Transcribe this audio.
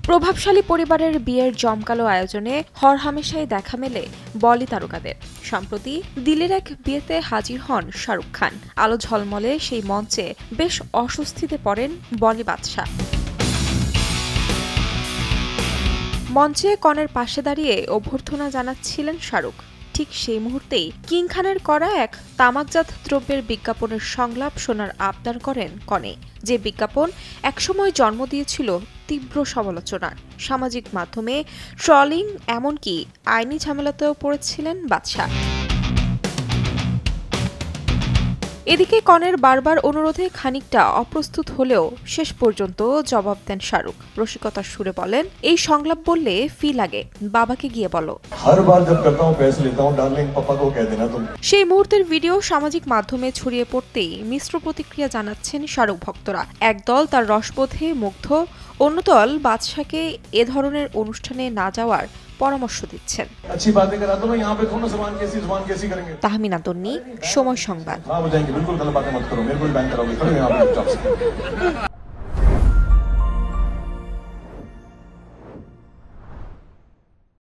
প্রভাবশালী পরিবারের বিয়ের জমকালো আয়োজনে হরহামেশাই দেখা মেলে বলি তারকাদের। সম্প্রতি দিল্লির এক বিয়েতে হাজির হন শাহরুখ খান। আলো ঝলমলে সেই মঞ্চে বেশ অস্বস্তিতে পড়েন বলি বাদশা। মঞ্চে কনের পাশে দাঁড়িয়ে অভ্যর্থনা জানাচ্ছিলেন শাহরুখ। ঠিক সেই মুহূর্তেই কিং খানের করা এক তামাকজাত দ্রব্যের বিজ্ঞাপনের সংলাপ শোনার আবদার করেন কনে, যে বিজ্ঞাপন একসময় জন্ম দিয়েছিল তীব্র সমালোচনার। সামাজিক মাধ্যমে ট্রলিং, এমনকি আইনি ঝামেলাতেও পড়েছিলেন বাদশা। এদিকে কনের বারবার অনুরোধে খানিকটা অপ্রস্তুত হলেও শেষ পর্যন্ত জবাব দেন শাহরুখ। রসিকতার সুরে বলেন, এই সংলাপ বললে ফি লাগে, বাবাকে গিয়ে বলো। সেই মুহূর্তের ভিডিও সামাজিক মাধ্যমে ছড়িয়ে পড়তেই মিশ্র প্রতিক্রিয়া জানাচ্ছেন শাহরুখ ভক্তরা। একদল তার রসবোধে মুগ্ধ, অন্য দল বাদশাকে এ ধরনের অনুষ্ঠানে না যাওয়ার পরামর্শ দিচ্ছেন। তাহমিনা তন্নি, সময় সংবাদ।